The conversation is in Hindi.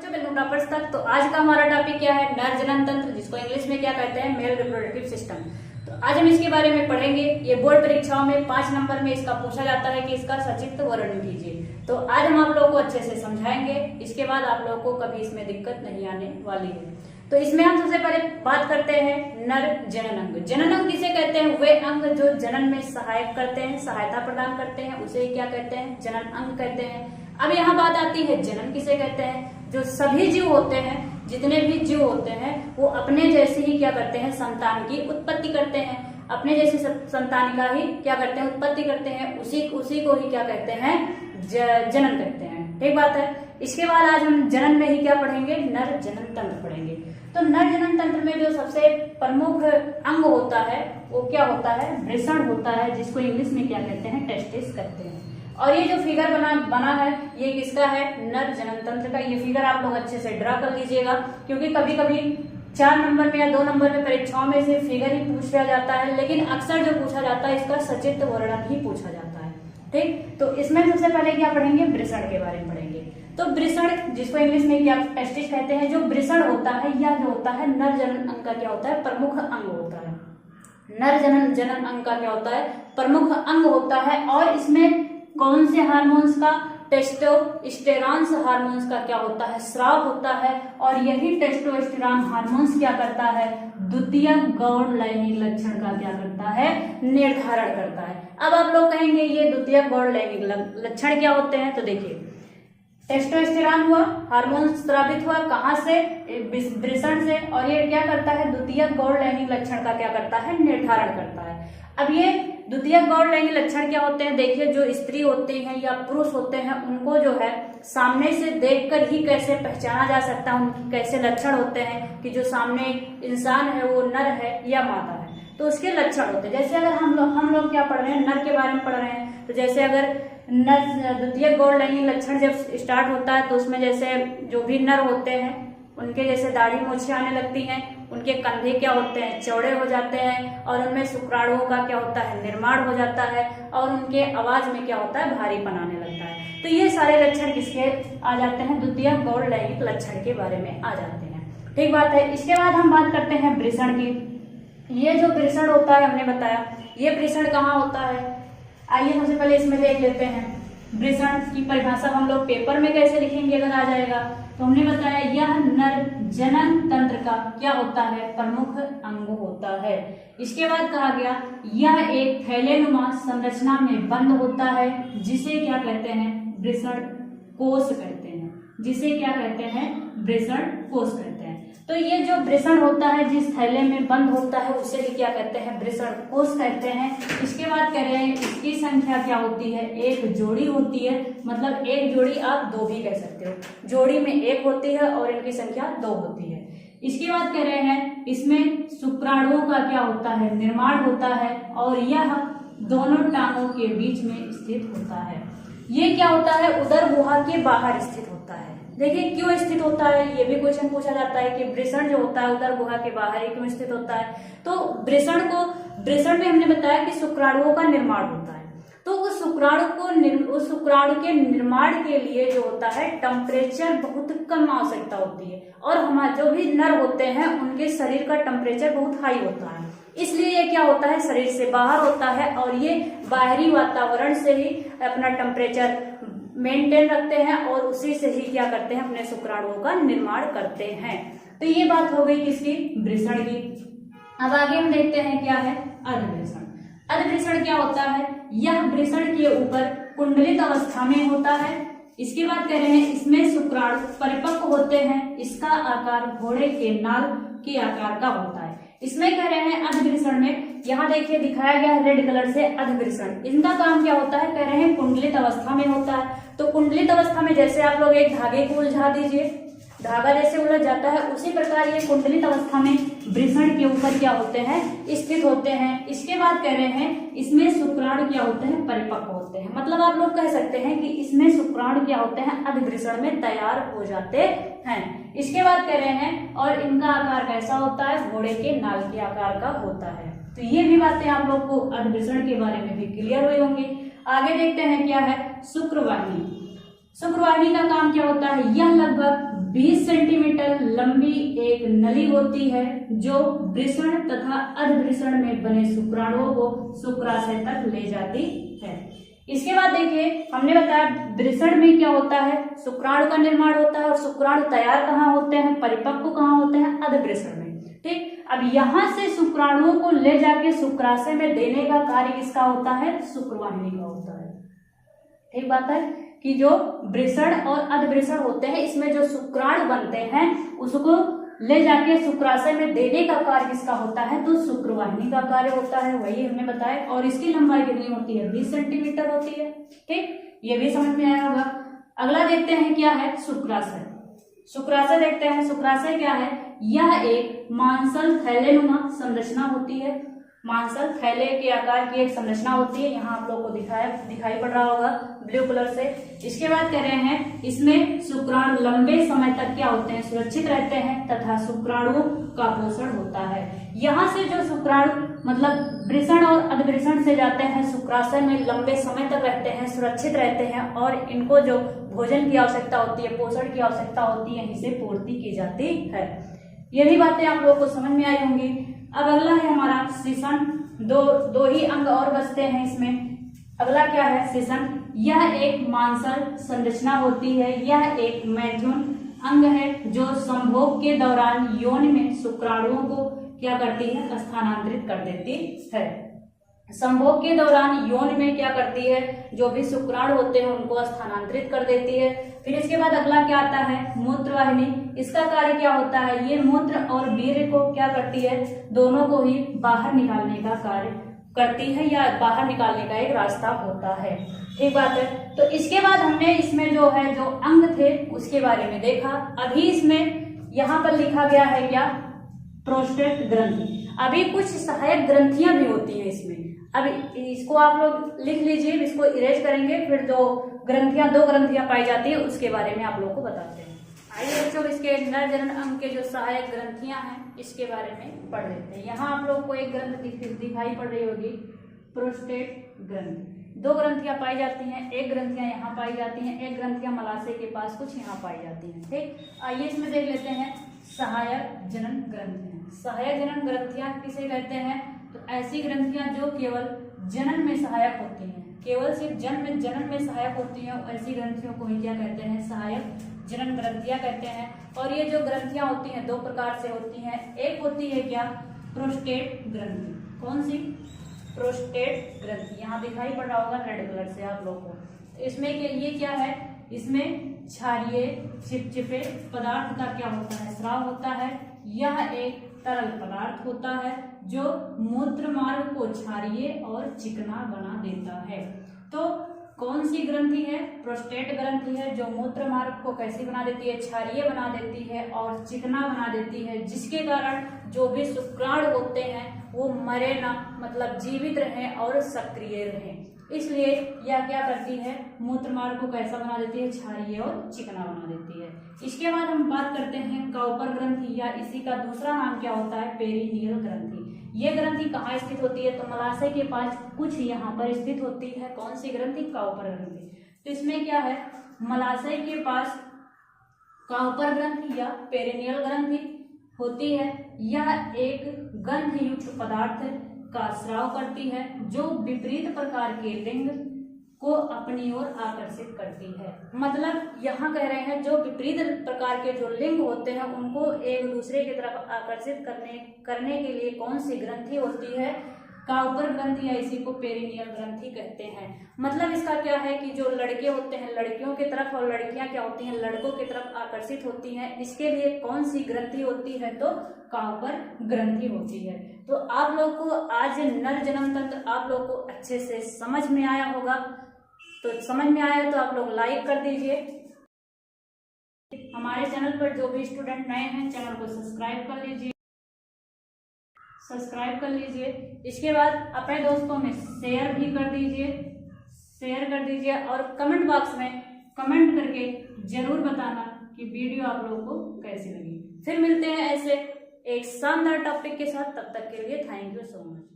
बच्चों वेलकम टॉपर्स तक। तो आज का हमारा टॉपिक क्या है? नर जनन तंत्र, जिसको इंग्लिश में क्या कहते हैं? Male reproductive system. तो आज हम इसके बारे में पढ़ेंगे। ये बोर्ड परीक्षाओं में 5 नंबर में इसका पूछा जाता है कि इसका संक्षिप्त वर्णन कीजिए। तो आज हम आप लोगों को अच्छे से समझाएंगे, इसके बाद आप लोगों को कभी इसमें दिक्कत नहीं आने वाली है। तो इसमें हम सबसे पहले बात करते हैं नर जनन अंग। जनन अंग किसे कहते हैं? वे अंग जो जनन में सहायक करते हैं, सहायता प्रदान करते हैं, उसे क्या कहते हैं? जनन अंग कहते हैं। अब यहाँ बात आती है जनन किसे कहते हैं? जो सभी जीव होते हैं, जितने भी जीव होते हैं, वो अपने जैसे ही क्या करते हैं? संतान की उत्पत्ति करते हैं। अपने जैसी संतान का ही क्या करते हैं? उत्पत्ति करते हैं। उसी को ही क्या कहते हैं? जनन कहते हैं। ठीक बात है। इसके बाद आज हम जनन में ही क्या पढ़ेंगे? नर जनन तंत्र पढ़ेंगे। तो नर जनन तंत्र में जो सबसे प्रमुख अंग होता है वो क्या होता है? वृषण होता है, जिसको इंग्लिश में क्या कहते हैं? टेस्टिस कहते हैं। और ये जो फिगर बना है ये किसका है? नर जनन तंत्र का। ये फिगर आप लोग अच्छे से ड्रा कर लीजिएगा, क्योंकि कभी कभी 4 नंबर में या 2 नंबर में परीक्षाओं में से फिगर ही पूछ लिया जाता है, लेकिन अक्सर जो पूछा जाता है इसका सचित्र वर्णन ही पूछा जाता है। ठीक, तो इसमें सबसे पहले क्या पढ़ेंगे? वृषण के बारे में पढ़ेंगे। तो वृषण, जिसको इंग्लिश में क्या टेस्टिस कहते हैं, जो वृषण होता है या जो होता है नर जनन अंग का क्या होता है? प्रमुख अंग होता है। नर जनन अंग का क्या होता है? प्रमुख अंग होता है। और इसमें कौन से हार्मोन्स का? टेस्टोस्टेरॉन हार्मोन्स का क्या होता है? स्राव होता है। और यही टेस्टोस्टेरॉन हार्मोन्स क्या करता है? द्वितीय गौण लैंगिक लक्षण का क्या करता है? निर्धारण करता है। अब आप लोग कहेंगे ये द्वितीय गौण लैंगिक लक्षण क्या होते हैं? तो देखिए, टेस्टोस्टेरॉन हुआ, हार्मोन स्रावित हुआ, कहां से? वृषण से। और ये क्या करता है? द्वितीय गौण लैंगिक लक्षण का क्या करता है? निर्धारण करता है। अब ये द्वितीय गौण लैंगिक लक्षण क्या होते हैं? देखिए, जो स्त्री होती हैं या पुरुष होते हैं, उनको जो है सामने से देखकर ही कैसे पहचाना जा सकता है, उनके कैसे लक्षण होते हैं कि जो सामने इंसान है वो नर है या मादा है। तो उसके लक्षण होते हैं। जैसे अगर हम लोग क्या पढ़ रहे हैं? नर के बारे में पढ़ रहे हैं। तो जैसे अगर नर द्वितीय गौण लैंगिक लक्षण जब स्टार्ट होता है तो उसमें जैसे जो भी नर होते हैं उनके जैसे दाढ़ी मूछें आने लगती हैं, उनके कंधे क्या होते हैं? चौड़े हो जाते हैं। और उनमें शुक्राणुओं का क्या होता है? निर्माण हो जाता है। और उनके आवाज में क्या होता है? भारीपन आने लगता है। तो ये सारे लक्षण किसके आ जाते हैं? द्वितीय गौण लैंगिक लक्षण के बारे में आ जाते हैं। ठीक बात है। इसके बाद हम बात करते हैं वृषण की। ये जो वृषण होता है, हमने बताया ये वृषण कहाँ होता है? आइए सबसे पहले इसमें देख लेते हैं। वृषण की परिभाषा हम लोग पेपर में कैसे लिखेंगे अगर आ जाएगा? तो हमने बताया यह नर जनन तंत्र का क्या होता है? प्रमुख अंग होता है। इसके बाद कहा गया यह एक थैलेनुमा संरचना में बंद होता है, जिसे क्या कहते हैं? वृषण कोश कहते हैं। जिसे क्या कहते हैं? वृषण कोश कहते हैं। तो ये जो वृषण होता है, जिस थैले में बंद होता है, उसे भी क्या कहते हैं? वृषण कोश कहते हैं। इसके बाद कह रहे हैं इसकी संख्या क्या होती है? एक जोड़ी होती है। मतलब एक जोड़ी, आप 2 भी कह सकते हो। जोड़ी में 1 होती है और इनकी संख्या 2 होती है। इसके बाद कह रहे हैं इसमें शुक्राणुओं का क्या होता है? निर्माण होता है। और यह दोनों टांगों के बीच में स्थित होता है। ये क्या होता है? उदर गुहा के बाहर स्थित होता है। देखिए क्यों स्थित होता है, ये भी क्वेश्चन पूछा जाता है कि वृषण जो होता है उदर गुहा के बाहर ही क्यों स्थित होता है? तो वृषण में हमने बताया कि शुक्राणुओं का निर्माण होता है। तो उस शुक्राणु के निर्माण के लिए जो होता है टेम्परेचर बहुत कम आवश्यकता होती है। और हमारे जो भी नर होते हैं उनके शरीर का टेम्परेचर बहुत हाई होता है, इसलिए ये क्या होता है? शरीर से बाहर होता है। और ये बाहरी वातावरण से ही अपना टेम्परेचर मेंटेन रखते हैं और उसी से ही क्या करते हैं? अपने शुक्राणुओं का निर्माण करते हैं। तो ये बात हो गई किसकी? वृषण की। अब आगे हम देखते हैं क्या है? अर्धवृषण। अर्धवृषण क्या होता है? यह वृषण के ऊपर कुंडलित अवस्था में होता है। इसके बाद कह रहे हैं इसमें शुक्राणु परिपक्व होते हैं। इसका आकार घोड़े के नाल के आकार का होता है। इसमें कह रहे हैं अर्धवृषण में, यहाँ देखिए दिखाया गया है रेड कलर से अर्धवृषण। इनका काम क्या होता है? कह रहे हैं कुंडलित अवस्था में होता है। तो कुंडलित अवस्था में जैसे आप लोग एक धागे को उलझा दीजिए, धागा जैसे उलझ जाता है, उसी प्रकार ये कुंडलित अवस्था में वृषण के ऊपर क्या होते हैं? स्थित होते हैं। इसके बाद कह रहे हैं इसमें शुक्राणु क्या होते हैं? परिपक्व होते हैं। मतलब आप लोग कह सकते हैं कि इसमें शुक्राणु क्या होते हैं? अर्धवृषण में तैयार हो जाते हैं। इसके बाद कह रहे हैं और इनका आकार कैसा होता है? घोड़े के नाल के आकार का होता है। तो ये भी बातें आप लोग को अर्धवृषण के बारे में भी क्लियर हुई होंगी। आगे देखते हैं क्या है? शुक्रवाहिनी। शुक्रवाहिनी का काम क्या होता है? यह लगभग 20 सेंटीमीटर लंबी एक नली होती है जो वृषण तथा अर्धवृषण में बने शुक्राणुओं को शुक्राशय तक ले जाती है। इसके बाद देखिए, हमने बताया वृषण में क्या होता है, शुक्राणु का निर्माण होता है और शुक्राणु तैयार कहाँ होते हैं, परिपक्व कहाँ होते हैं, अर्धवृषण में। ठीक, अब यहां से शुक्राणुओं को ले जाके शुक्राशय में देने का कार्य किसका होता है, शुक्रवाहिनी का होता है। ठीक बात है कि जो वृषण और अर्धवृषण होते हैं, इसमें जो शुक्राणु बनते हैं उसको ले जाके शुक्राशय में देने का कार्य किसका होता है, तो शुक्रवाहिनी का कार्य होता है, वही हमने बताया। और इसकी लंबाई कितनी होती है, 20 सेंटीमीटर होती है। ठीक, ये भी समझ में आया होगा। अगला देखते हैं क्या है, शुक्राशय। शुक्राशय देखते हैं, शुक्राशय क्या है, यह एक मांसल थैलेनुमा संरचना होती है। मांसल थैले के आकार की एक संरचना होती है, यहाँ आप लोग को दिखाई पड़ रहा होगा ब्लू कलर से। इसके बाद कह रहे हैं इसमें शुक्राणु लंबे समय तक क्या होते हैं, सुरक्षित रहते हैं तथा शुक्राणुओं का पोषण होता है। यहाँ से जो शुक्राणु मतलब वृषण और अर्धवृषण से जाते हैं शुक्राशय में, लंबे समय तक रहते हैं, सुरक्षित रहते हैं और इनको जो भोजन की आवश्यकता होती है, पोषण की आवश्यकता होती है, इसे पूर्ति की जाती है। ये भी बातें आप लोगों को समझ में आई होंगी। अब अगला है हमारा शिशन। दो ही अंग और बचते हैं इसमें। अगला क्या है, शिशन। यह एक मांसल संरचना होती है, यह एक मैथुन अंग है जो संभोग के दौरान योनि में शुक्राणुओं को क्या करती है, स्थानांतरित कर देती है। संभोग के दौरान यौन में क्या करती है, जो भी शुक्राणु होते हैं उनको स्थानांतरित कर देती है। फिर इसके बाद अगला क्या आता है, मूत्रवाहिनी। इसका कार्य क्या होता है, ये मूत्र और वीर्य को क्या करती है, दोनों को ही बाहर निकालने का कार्य करती है या बाहर निकालने का एक रास्ता होता है। ठीक बात है। तो इसके बाद हमने इसमें जो है जो अंग थे उसके बारे में देखा। अभी इसमें यहाँ पर लिखा गया है क्या, प्रोस्टेट ग्रंथि। अभी कुछ सहायक ग्रंथियां भी होती हैं इसमें। अब इसको आप लोग लिख लीजिए, इसको इरेज करेंगे, फिर जो ग्रंथियां, 2 ग्रंथियां पाई जाती है उसके बारे में आप लोग को बताते हैं। आइए बच्चों, इसके नर जनन अंग के जो सहायक ग्रंथियां हैं इसके बारे में पढ़ लेते हैं। यहाँ आप लोग को एक ग्रंथि दिखाई पड़ रही होगी, प्रोस्टेट ग्रंथि। 2 ग्रंथियां पाई जाती हैं, एक ग्रंथियां यहाँ पाई जाती हैं, एक ग्रंथियां मलाशय के पास कुछ यहाँ पाई जाती हैं। ठीक, आइए इसमें देख लेते हैं सहायक जनन ग्रंथियां। सहायक जनन ग्रंथियां किसे कहते हैं, तो ऐसी ग्रंथियां जो केवल जनन में सहायक होती हैं, केवल सिर्फ जनन में सहायक होती हैं, ऐसी ग्रंथियों को ही क्या कहते हैं, सहायक जनन ग्रंथियां कहते हैं। और ये जो ग्रंथियां होती हैं 2 प्रकार से होती हैं। एक होती है क्या, प्रोस्टेट ग्रंथि। कौन सी, प्रोस्टेट ग्रंथि। यहाँ दिखाई पड़ रहा होगा रेड कलर से आप लोग को। तो इसमें ये क्या है, इसमें क्षारीय चिपचिपे पदार्थ का क्या होता है, स्राव होता है। यह एक तरल पदार्थ होता है जो मूत्र मार्ग को क्षारीय और चिकना बना देता है। तो कौन सी ग्रंथि है, प्रोस्टेट ग्रंथि है, जो मूत्र मार्ग को कैसी बना देती है, क्षारीय बना देती है और चिकना बना देती है, जिसके कारण जो भी शुक्राणु होते हैं वो मरे ना, मतलब जीवित रहें और सक्रिय रहें। इसलिए यह क्या करती है, मूत्र मार्ग को कैसा बना देती है, क्षारीय और चिकना बना देती है। इसके बाद हम बात करते हैं काउपर ग्रंथि, या इसी का दूसरा नाम क्या होता है, पेरिनियल ग्रंथि। ये ग्रंथि कहाँ स्थित होती है, तो मलाशय के पास कुछ यहाँ पर स्थित होती है। कौन सी ग्रंथि, काउपर ग्रंथि। तो इसमें क्या है, मलाशय के पास काउपर ग्रंथि या पेरिनियल ग्रंथि होती है। यह एक गंध युक्त पदार्थ का स्राव करती है जो विपरीत प्रकार के लिंग को अपनी ओर आकर्षित करती है। मतलब यहाँ कह रहे हैं जो विपरीत प्रकार के जो लिंग होते हैं उनको एक दूसरे की तरफ आकर्षित करने के लिए कौन सी ग्रंथि होती है, काउपर ग्रंथि, या इसी को पेरिनियल ग्रंथि कहते हैं। मतलब इसका क्या है कि जो लड़के होते हैं लड़कियों की तरफ और लड़कियां क्या होती हैं लड़कों की तरफ आकर्षित होती हैं, इसके लिए कौन सी ग्रंथि होती है, तो काउपर ग्रंथि होती है। तो आप लोग को आज नर जन्म तंत्र आप लोग को अच्छे से समझ में आया होगा। तो समझ में आया तो आप लोग लाइक कर दीजिए। हमारे चैनल पर जो भी स्टूडेंट नए हैं चैनल को सब्सक्राइब कर लीजिए, इसके बाद अपने दोस्तों में शेयर भी कर दीजिए, और कमेंट बॉक्स में कमेंट करके जरूर बताना कि वीडियो आप लोगों को कैसी लगी। फिर मिलते हैं ऐसे एक शानदार टॉपिक के साथ, तब तक के लिए थैंक यू सो मच।